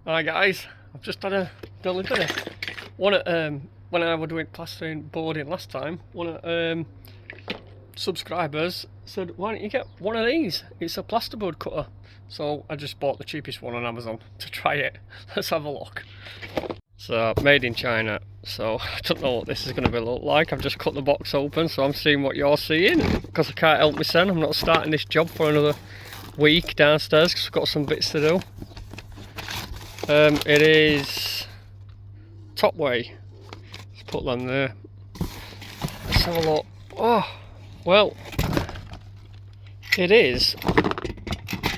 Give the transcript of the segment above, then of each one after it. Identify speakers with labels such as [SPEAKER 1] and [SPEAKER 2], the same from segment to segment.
[SPEAKER 1] Hi guys, I've just had a delivery. One at when I was doing plastering boarding last time, one of subscribers said, "Why don't you get one of these? It's a plasterboard cutter." So I just bought the cheapest one on Amazon to try it. Let's have a look. So made in China. So I don't know what this is going to look like. I've just cut the box open, so I'm seeing what you're seeing because I can't help myself. I'm not starting this job for another week downstairs because I've got some bits to do. It is top way. Let's put them there. Let's have a look. Oh, well, it is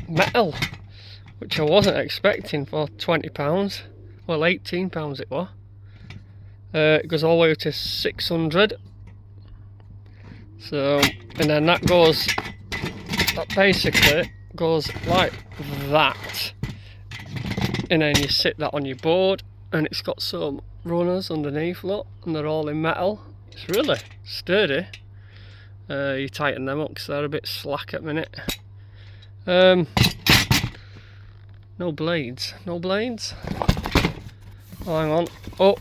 [SPEAKER 1] metal, which I wasn't expecting for £20. Well, £18 it was. It goes all the way to 600. So, and then that basically goes like that. And then you sit that on your board, and it's got some runners underneath, look, and they're all in metal. It's really sturdy. You tighten them up because they're a bit slack at the minute. No blades. Oh, hang on. Oh.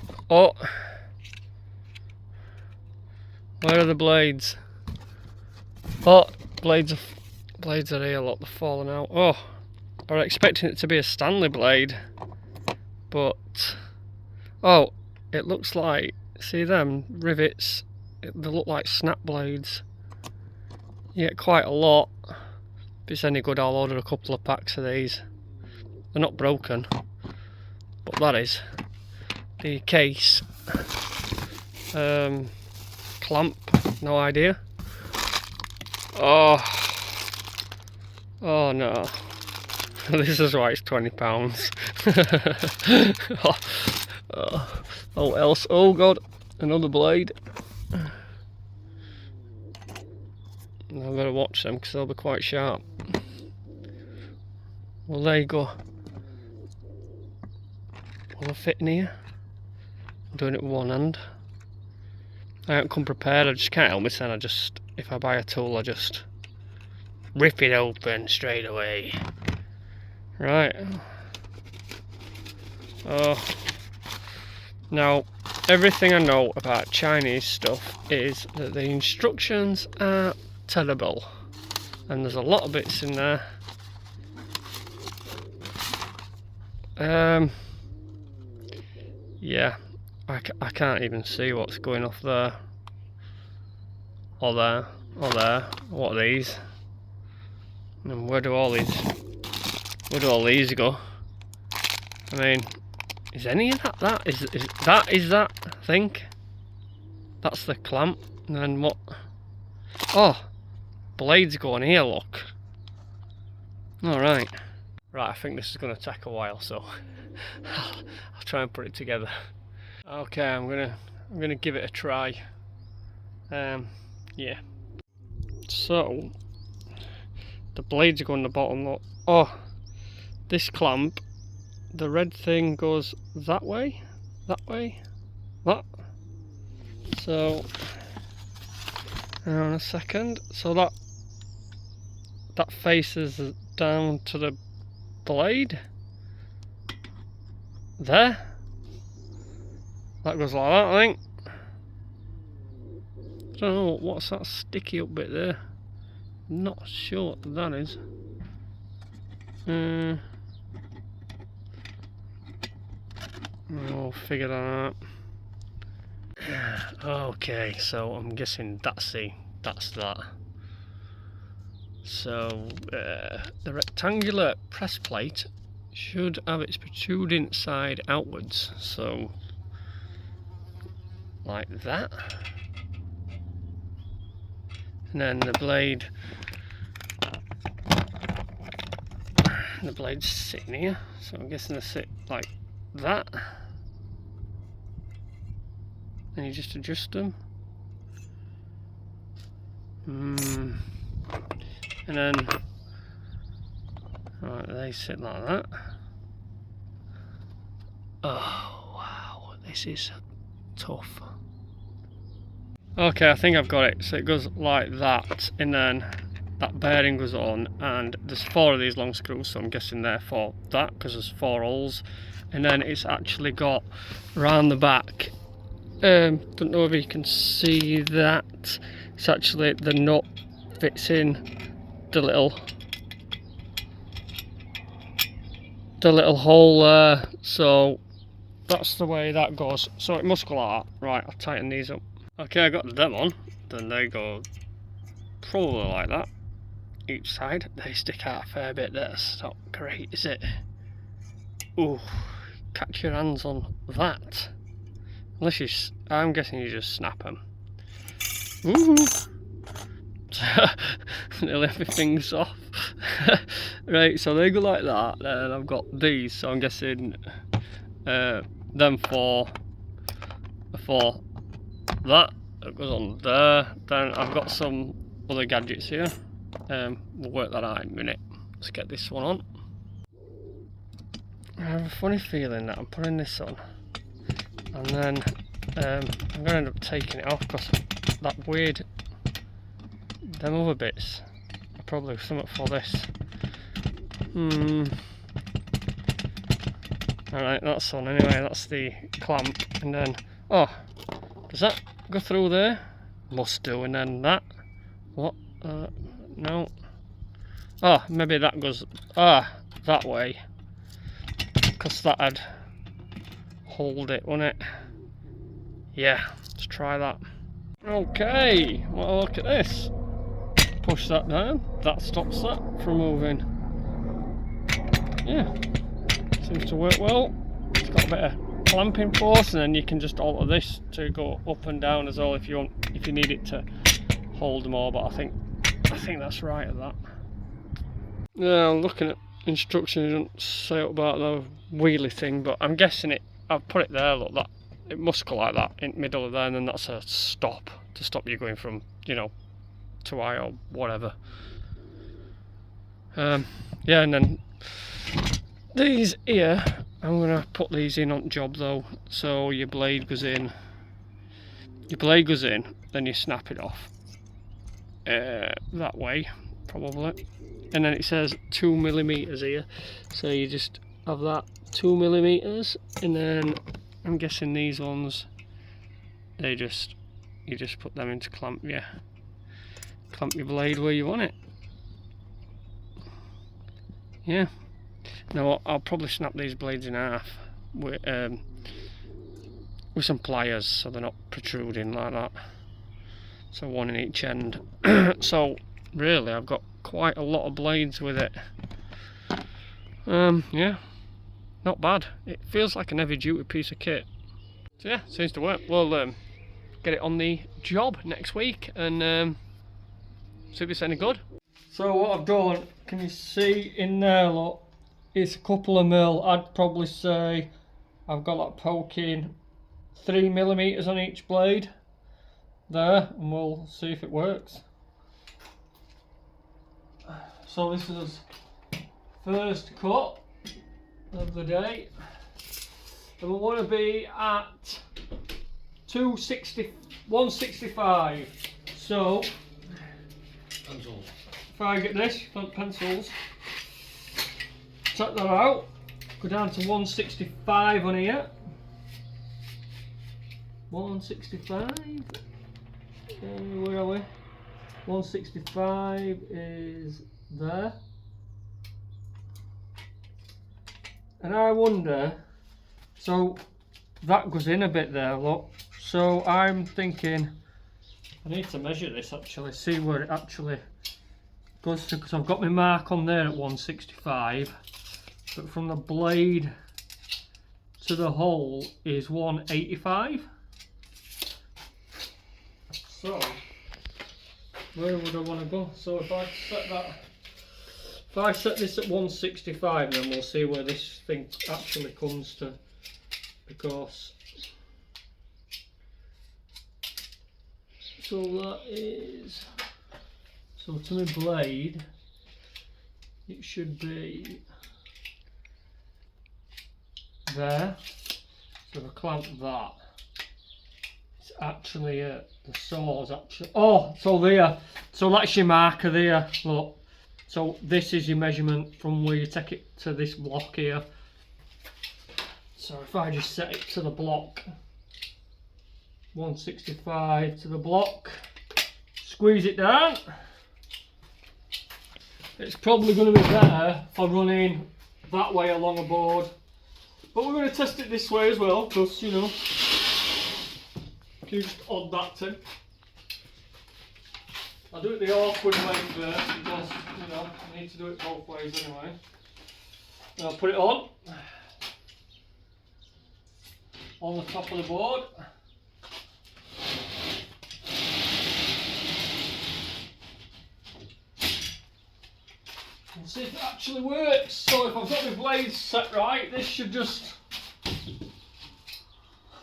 [SPEAKER 1] Where are the blades? Oh, blades are here, look, they're falling out. Oh, I was expecting it to be a Stanley blade, but oh, it looks like, see them rivets, they look like snap blades. You get quite a lot. If it's any good, I'll order a couple of packs of these. They're not broken, but that is the case. Clamp, no idea. Oh no. This is why it's £20. Oh else, oh god, another blade. I better watch them because they'll be quite sharp. Well, there you go. Will I fit in here? I'm doing it with one hand. I haven't come prepared, I just can't help myself. If I buy a tool, I just rip it open straight away. Right. Oh. Now, everything I know about Chinese stuff is that the instructions are terrible. And there's a lot of bits in there. Yeah, I can't even see what's going off there. Or there. What are these? And where do all these go? I mean, is any of that is that I think that's the clamp. And then what? Oh, blades go on here, look. Alright. Right, I think this is going to take a while, so I'll try and put it together. Okay, I'm gonna give it a try. Yeah. So the blades go on the bottom, look. Oh, this clamp, the red thing goes that way, that. So, hang on a second. So that faces down to the blade. There. That goes like that, I think. I don't know, what's that sticky up bit there? I'm not sure what that is. I'll figure that out. Okay, so I'm guessing that's that. So the rectangular press plate should have its protruding side outwards, so like that. And then the blade's sitting here, so I'm guessing they sit like that. And you just adjust them. And then right, they sit like that. Oh wow, this is tough. Okay, I think I've got it. So it goes like that, and then that bearing goes on, and there's 4 of these long screws, so I'm guessing they're for that because there's 4 holes. And then it's actually got round the back, don't know if you can see that, it's actually the nut fits in the little hole there, so that's the way that goes. So it must go like that. Right, I'll tighten these up. Okay, I got them on, then they go probably like that each side. They stick out a fair bit. That's not great, is it? Ooh, catch your hands on that. Unless you, I'm guessing you just snap them. Ooh, nearly everything's off. Right, so they go like that. Then I've got these, so I'm guessing them for that goes on there. Then I've got some other gadgets here. We'll work that out in a minute. Let's get this one on. I have a funny feeling that I'm putting this on, and then I'm going to end up taking it off because that weird, them other bits are probably something for this. Alright, that's on anyway. That's the clamp, and then, oh, does that go through there? Must do. And then that, what, no, oh, maybe that goes that way, because that'd hold it, wouldn't it? Yeah, let's try that. Okay, well, look at this. Push that down, that stops that from moving. Yeah, seems to work well. It's got a bit of clamping force, and then you can just alter this to go up and down as well if you want, if you need it to hold more. But I think that's right at that. Yeah, looking at instructions, it doesn't say about the wheelie thing, but I'm guessing it. I've put it there. Look, that it must go like that in the middle of there, and then that's a stop to stop you going from, you know, to I or whatever. Yeah, and then these here, I'm gonna put these in on job though. So your blade goes in, then you snap it off that way probably, and then it says 2mm here, so you just have that 2mm, and then I'm guessing these ones, you just put them into clamp your blade where you want it. Yeah. Now I'll probably snap these blades in half with some pliers so they're not protruding like that. So one in each end. So really I've got quite a lot of blades with it. Yeah, not bad. It feels like an heavy duty piece of kit. So yeah, seems to work. We'll get it on the job next week and see if it's any good. So what I've done, can you see in there, look, it's a couple of mil. I'd probably say I've got that poking 3mm on each blade there, and we'll see if it works. So this is first cut of the day, and we want to be at 165. So pencils. If I get this, pencils, take that out, go down to 165 on here. 165. Where are we? 165 is there. And I wonder, so that goes in a bit there, look. So I'm thinking, I need to measure this actually, see where it actually goes to, because I've got my mark on there at 165, but from the blade to the hole is 185. So where would I want to go? So if I set this at 165, then we'll see where this thing actually comes to, because so that is, so to my blade it should be there. So if I clamp that, it's actually the saws actually. Oh, so there. So that's your marker there. Look. So this is your measurement from where you take it to this block here. So if I just set it to the block, 165 to the block, squeeze it down. It's probably going to be better for running that way along a board, but we're going to test it this way as well, because you know, you just odd that in. I'll do it the awkward way first because you know I need to do it both ways anyway. I'll put it on the top of the board. We'll see if it actually works. So if I've got my blades set right, this should just...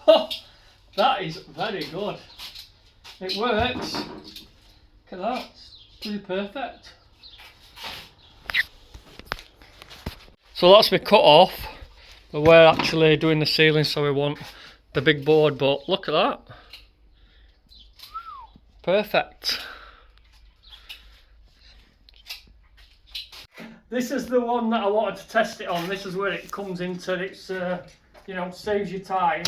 [SPEAKER 1] That is very good. It works. Look at that, it's pretty perfect. So that's my cut off. But we're actually doing the ceiling, so we want the big board, but look at that. Perfect. This is the one that I wanted to test it on. This is where it comes into its, you know, saves you time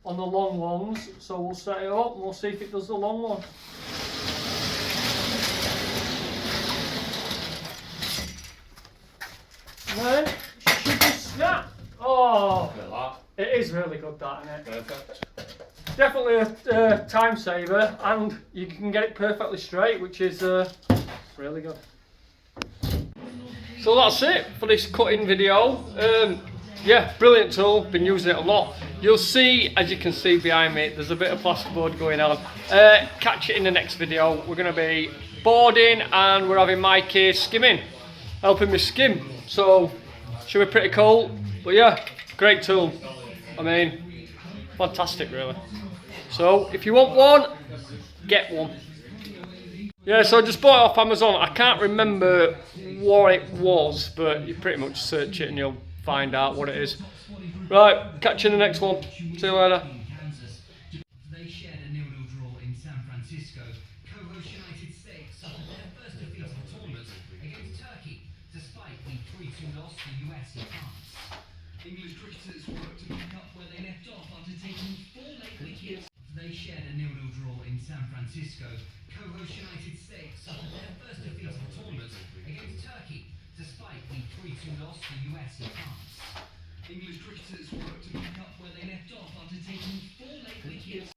[SPEAKER 1] on the long ones. So we'll set it up and we'll see if it does the long one. And then it should just snap. Oh, it is really good, that, isn't it?
[SPEAKER 2] Perfect.
[SPEAKER 1] Definitely a time saver, and you can get it perfectly straight, which is really good. So that's it for this cutting video. Yeah, brilliant tool, been using it a lot. You'll see, as you can see behind me, there's a bit of plasterboard going on. Catch it in the next video. We're going to be boarding and we're having Mikey skimming, helping me skim. So, should be pretty cool. But yeah, great tool. I mean, fantastic really. So, if you want one, get one. Yeah, so I just bought it off Amazon. I can't remember what it was, but you pretty much search it and you'll find out what it is. Right, catch you in the next one. See you later.
[SPEAKER 3] They shared a 0-0 draw in San Francisco. Co-host United States suffered their first defeat of the tournament against Turkey, despite the 3-2 loss to US in France. English cricketers worked to pick up where they left off after taking 4 late wickets. They shared a 0-0 draw in San Francisco. Co-host United States suffered their first defeat of the tournament against Turkey, despite the 3-2 loss to US in France. English cricketers worked to pick up where they left off after taking 4 late wickets.